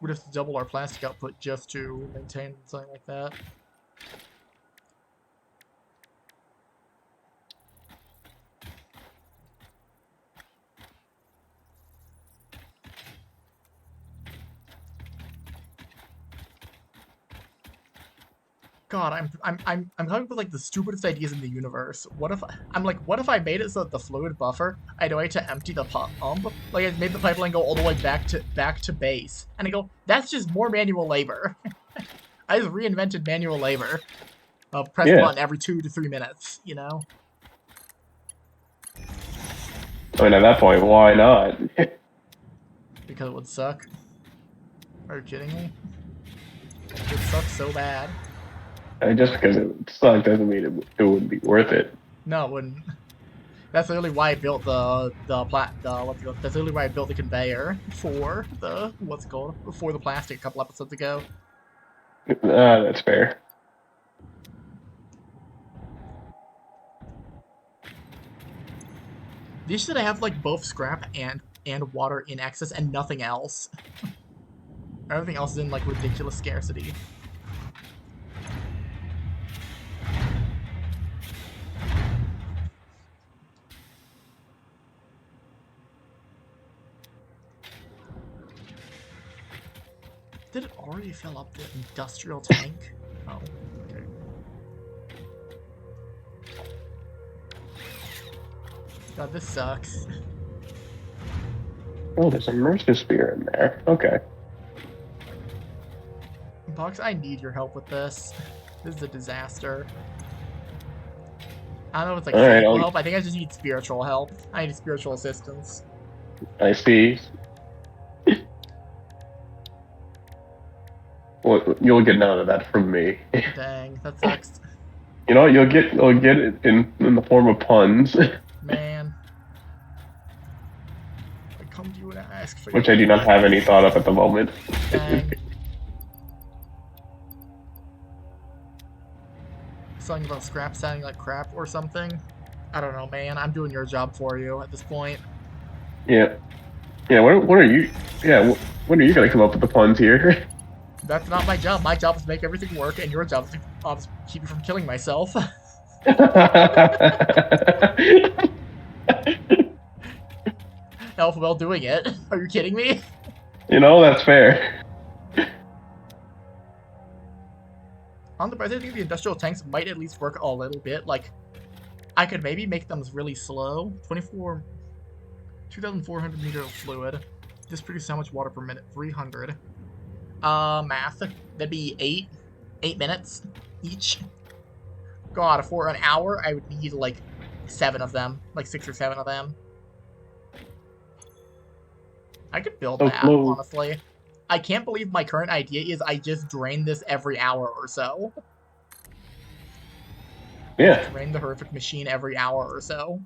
We'd have to double our plastic output just to maintain something like that. God, I'm coming up with like the stupidest ideas in the universe. What if what if I made it so that the fluid buffer I had a way to empty the pump? Like I made the pipeline go all the way back to base, and I go, that's just more manual labor. I just reinvented manual labor. Press the
Yeah,
button every 2 to 3 minutes, you know?
I mean at that point, why not?
Because it would suck. Are you kidding me? It would suck so bad.
Just because it sucked doesn't mean it wouldn't be worth it.
No, it wouldn't. That's literally why I built that's literally why I built the conveyor for the for the plastic a couple episodes ago.
That's fair.
The issue that I have like both scrap and and water in excess and nothing else. Everything else is in, like, ridiculous scarcity. Did it already fill up the industrial tank? Oh, okay. God, this sucks.
Oh, there's a Mercer Spear in there. Okay.
Box, I need your help with this. This is a disaster. I don't know if it's like
Alright,
physical help. I think I just need spiritual help. I need spiritual assistance.
I see. Well, you'll get none of that from me.
Dang, that sucks.
You know what? You'll get it in the form of puns,
Man. I come to you and ask for
which
your
I do not have any thought of at the moment.
Dang. Something about scrap sounding like crap or something. I don't know, man. I'm doing your job for you at this point.
Yeah. Yeah, what are you? Yeah, when are you gonna come up with the puns here?
That's not my job. My job is to make everything work, and your job is to keep me from killing myself. Help while doing it. Are you kidding me?
You know, that's fair.
On the bright side, I think the industrial tanks might at least work a little bit. Like, I could maybe make them really slow. 2,400 meters of fluid. This produces how much water per minute? 300. Math. That'd be 8 minutes each. God, for an hour, I would need, like, 7 of them. Like, 6 or 7 of them. I could build that, honestly. I can't believe my current idea is I just drain this every hour or so.
Yeah.
Drain the horrific machine every hour or so.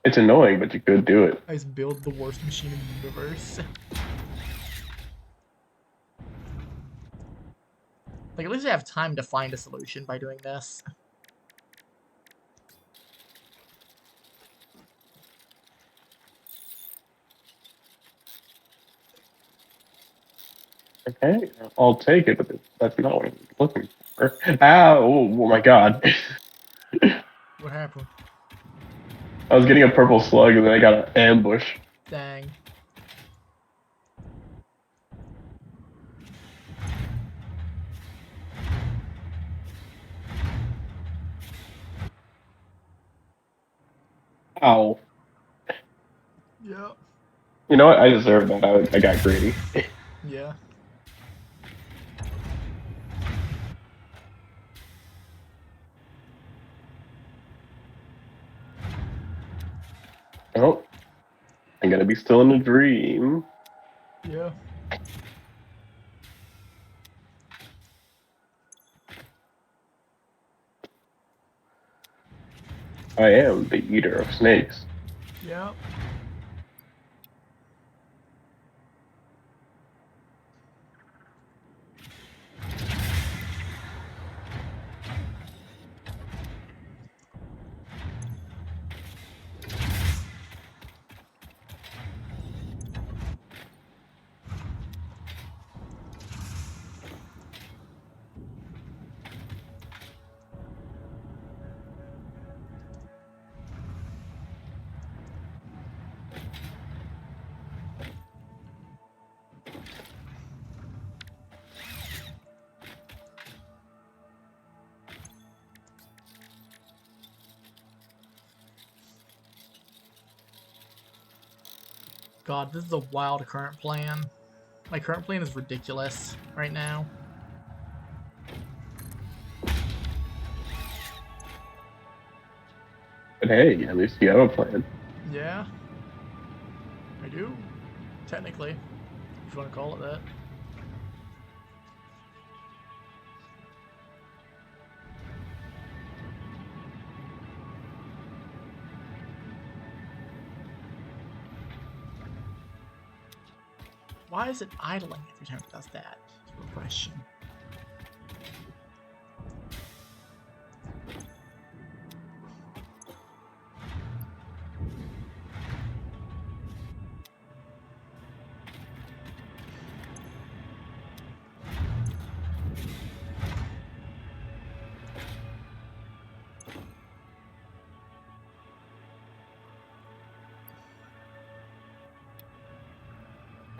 It's annoying, but you could do it.
I just build the worst machine in the universe. Like, at least I have time to find a solution by doing this.
Okay, I'll take it, but that's not what I'm looking for. Ow! Oh my god.
What happened?
I was getting a purple slug and then I got an ambush.
Dang.
Ow.
Yeah.
You know what? I deserve that. I got greedy.
Yeah.
Oh. I'm gonna be still in a dream.
Yeah.
I am the eater of snakes.
Yeah. God, this is a wild current plan. My current plan is ridiculous right now.
But hey, at least you have a plan.
Yeah. I do. Technically. If you want to call it that. Why is it idling every time it does that? It's a real question.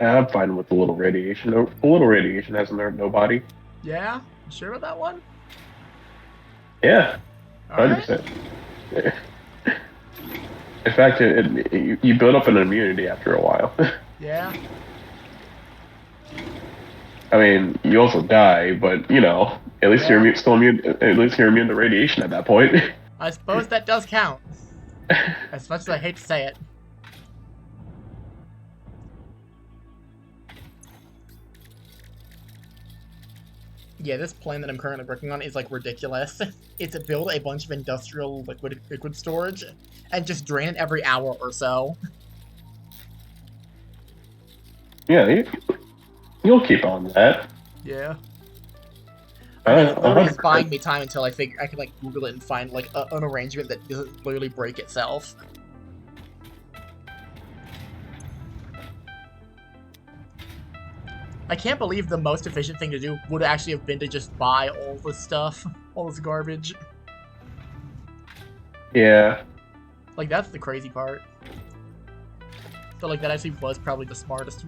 I'm fine with a little radiation. A little radiation hasn't hurt nobody.
Yeah? You sure about that one?
Yeah,
Alright.
100%. In fact, you build up an immunity after a while.
Yeah.
I mean, you also die, but at least
Yeah.
still immune. At least you're immune to radiation at that point.
I suppose that does count. As much as I hate to say it. Yeah, this plan that I'm currently working on is like ridiculous. It's to build a bunch of industrial liquid storage and just drain it every hour or so.
Yeah, you'll keep on that.
Yeah. I mean, it literally is
100%.
buying me time until I figure I can like Google it and find like an arrangement that doesn't literally break itself. I can't believe the most efficient thing to do would actually have been to just buy all this stuff, all this garbage.
Yeah.
Like, that's the crazy part. So, like, that actually was probably the smartest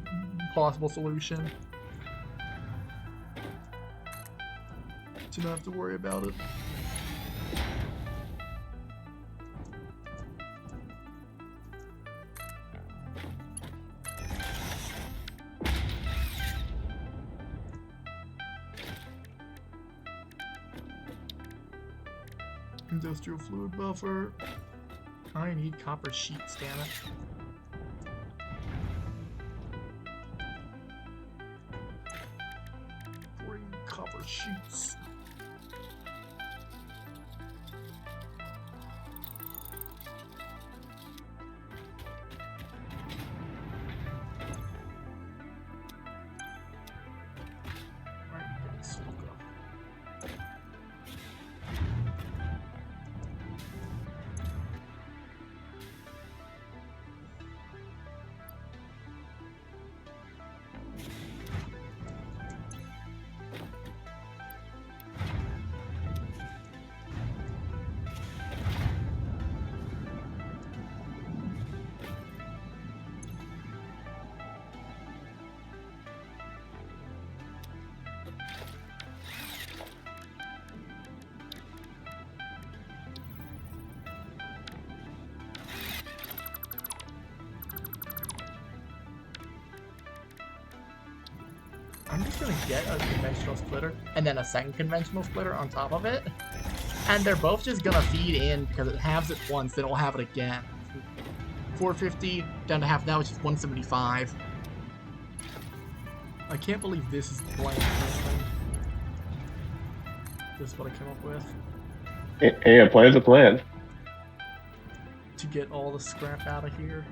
possible solution. To not have to worry about it. Industrial fluid buffer. I need copper sheets, damn it. Bring copper sheets. I'm just gonna get a conventional splitter and then a second conventional splitter on top of it. And they're both just gonna feed in because it halves it once, then it'll have it again. 450 down to half now, which is 175. I can't believe this is the plan. This is what I came up with.
Hey, a plan's a plan.
To get all the scrap out of here.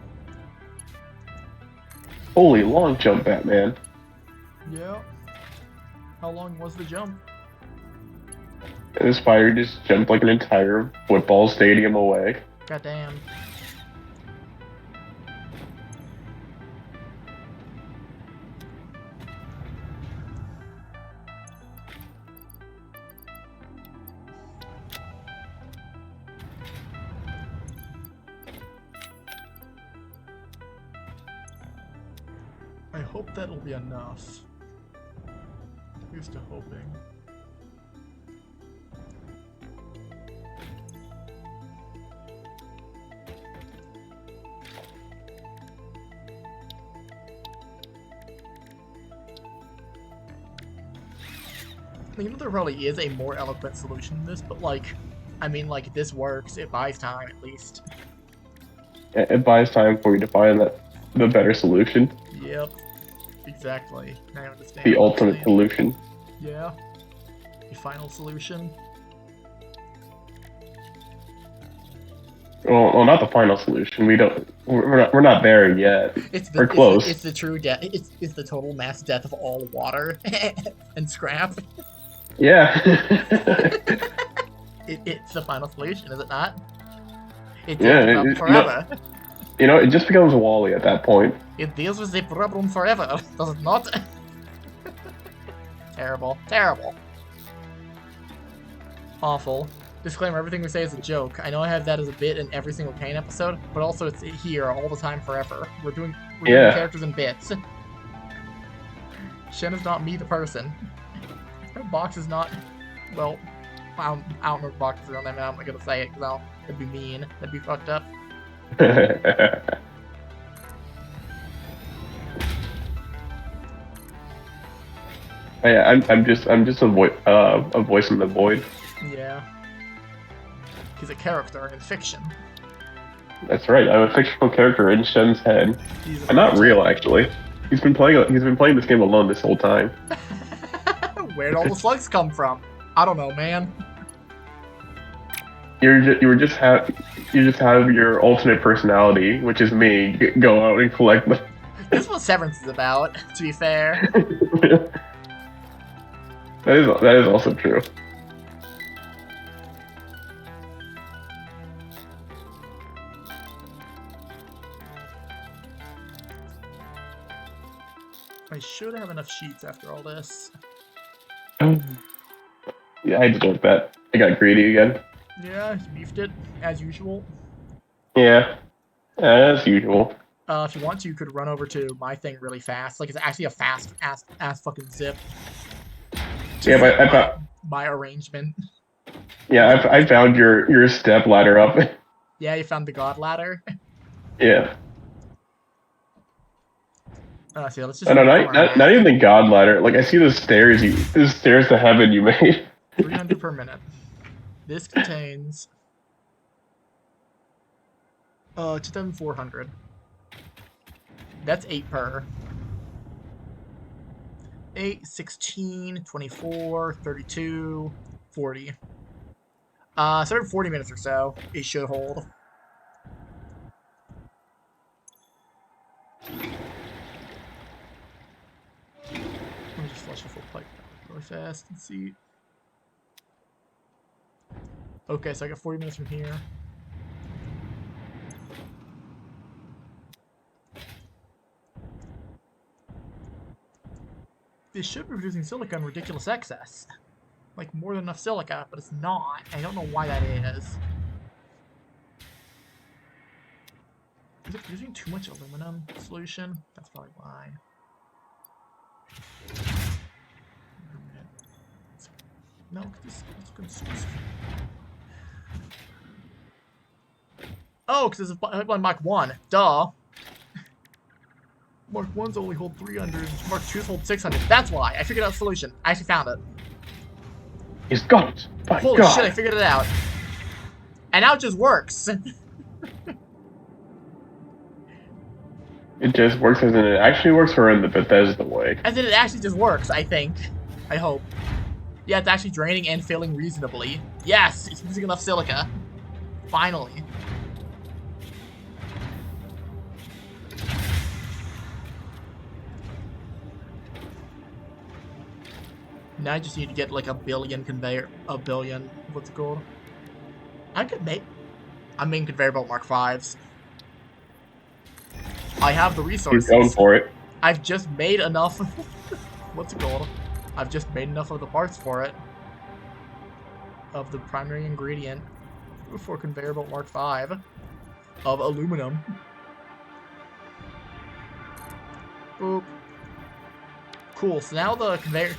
Holy long jump, Batman.
Yeah. How long was the jump?
This fire just jumped like an entire football stadium away.
Goddamn. I hope that'll be enough. Here's to hoping. You know, there probably is a more eloquent solution to this, but like, I mean, like, this works. It buys time, at least.
It buys time for you to find the better solution.
Yep. Exactly. I understand.
The ultimate solution.
Yeah. The final solution.
Well, not the final solution. We're not there yet. We're close.
It's the true death. It's the total mass death of all water and scrap.
Yeah.
It's the final solution, is it not? It deals with the problem forever.
It just becomes Wall-E at that point.
It deals with the problem forever, does it not? Terrible. Terrible. Awful. Disclaimer, everything we say is a joke. I know I have that as a bit in every single Kane episode, but also it's here all the time forever. We're doing characters in bits. Shen is not me, the person. Box is not. Well, I don't remember Box's real name. I'm not gonna say it because that'd be mean. That'd be fucked up.
Yeah, I'm just a voice in the void.
Yeah. He's a character in fiction.
That's right. I'm a fictional character in Shen's head. I'm not real, actually. He's been playing this game alone this whole time.
Where'd all the slugs come from? I don't know, man.
You just have your alternate personality, which is me, go out and collect them.
This is what Severance is about, to be fair.
That is also true.
I should have enough sheets after all this.
Yeah, I deserve that. I got greedy again.
Yeah, you beefed it, as usual.
Yeah, as usual.
If you want to, you could run over to my thing really fast. Like, it's actually a fast ass fucking zip.
Yeah, but
my arrangement.
Yeah, I found your step ladder up.
Yeah, you found the god ladder.
Yeah.
See, let's just.
I don't know, not even the god ladder. Like, I see the stairs to heaven you made.
300 per minute. This contains 2,400. That's 8 per. 8, 16, 24, 32, 40. So every 40 minutes or so, it should hold. Let me just flush the full pipe really fast and see. Okay, so I got 40 minutes from here. This should be producing silica in ridiculous excess. Like, more than enough silica, but it's not. I don't know why that is. Is it producing too much aluminum solution? That's probably why. No, this is oh, because it's on Mach 1. Duh. Mark 1's only hold 300. Mark 2's hold 600. That's why. I figured out the solution. I actually found it.
He's got it.
Holy
God.
shit, I figured it out. And now it just works.
It just works as in it actually works, or in the Bethesda way?
As in it actually just works, I think. I hope. Yeah, it's actually draining and filling reasonably. Yes, it's using enough silica. Finally. Now I just need to get like a billion, what's it called? I'm making conveyor belt Mark 5s. I have the resources.
He's going for it.
I've just made enough, what's it called? I've just made enough of the parts for it. Of the primary ingredient for conveyor belt Mark 5 of aluminum. Boop. Cool, so now the conveyor...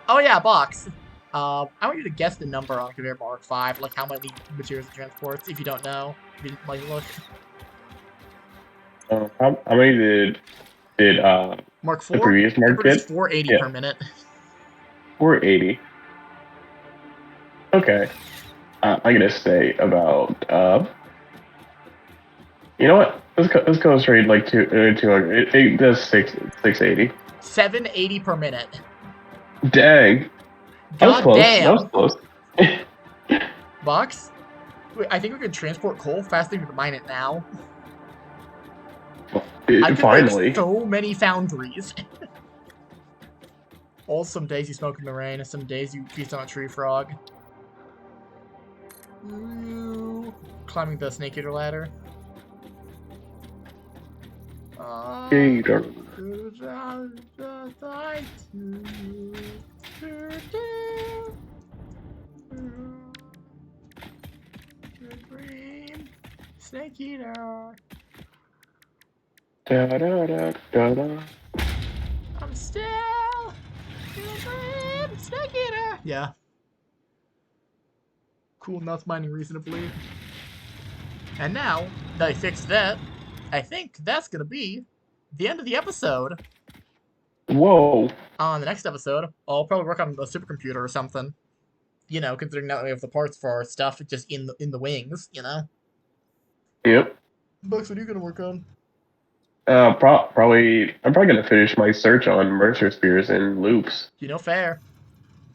Oh yeah, box. I want you to guess the number on conveyor belt Mark 5, like how many materials it transports, if you don't know. If you didn't like look.
How many did
Mark 4?
the previous Mark get?
480 per minute.
480. Okay. I'm gonna say about you know what? Let's go straight like 200. It does 680.
780 per minute.
Dang. That was close.
Damn.
That was close.
Box? Wait, I think we can transport coal faster than we can mine it now. I
Finally.
make so many foundries. All some days you smoke in the rain, and some days you feast on a tree frog. Ooh. Climbing the snake eater ladder.
Gator.
Snake eater.
Da, da, da, da, da.
I'm still Yeah. Cool nuts mining reasonably. And now that I fixed that, I think that's gonna be the end of the episode.
Whoa.
On the next episode, I'll probably work on a supercomputer or something. You know, considering now that we have the parts for our stuff just in the wings, you know?
Yep.
Bucks, what are you gonna work on?
Probably. I'm probably gonna finish my search on Mercer Spears and loops.
You know, fair.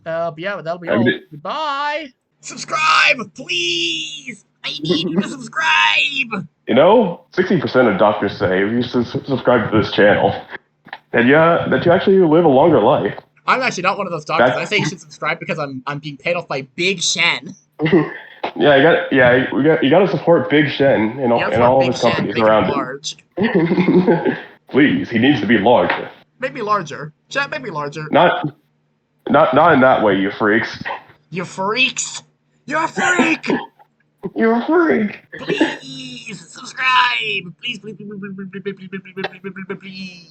But yeah, that'll be
I
all.
mean,
Goodbye! Subscribe, please! I need you to subscribe!
60% of doctors say if you subscribe to this channel, that you actually live a longer life.
I'm actually not one of those doctors. I
That's
say you should subscribe because I'm being paid off by Big Shen.
you gotta support Big Shen
You gotta
and
support
all of
Big
his
Shen,
companies
make him
around
large.
him. Please, he needs to be larger.
Make me larger. Chat, make me larger.
Not in that way, you freaks.
You freaks! You're a freak!
You're a freak.
Please subscribe! Please, please, please, please, please, please, please, please, please, please, please, please.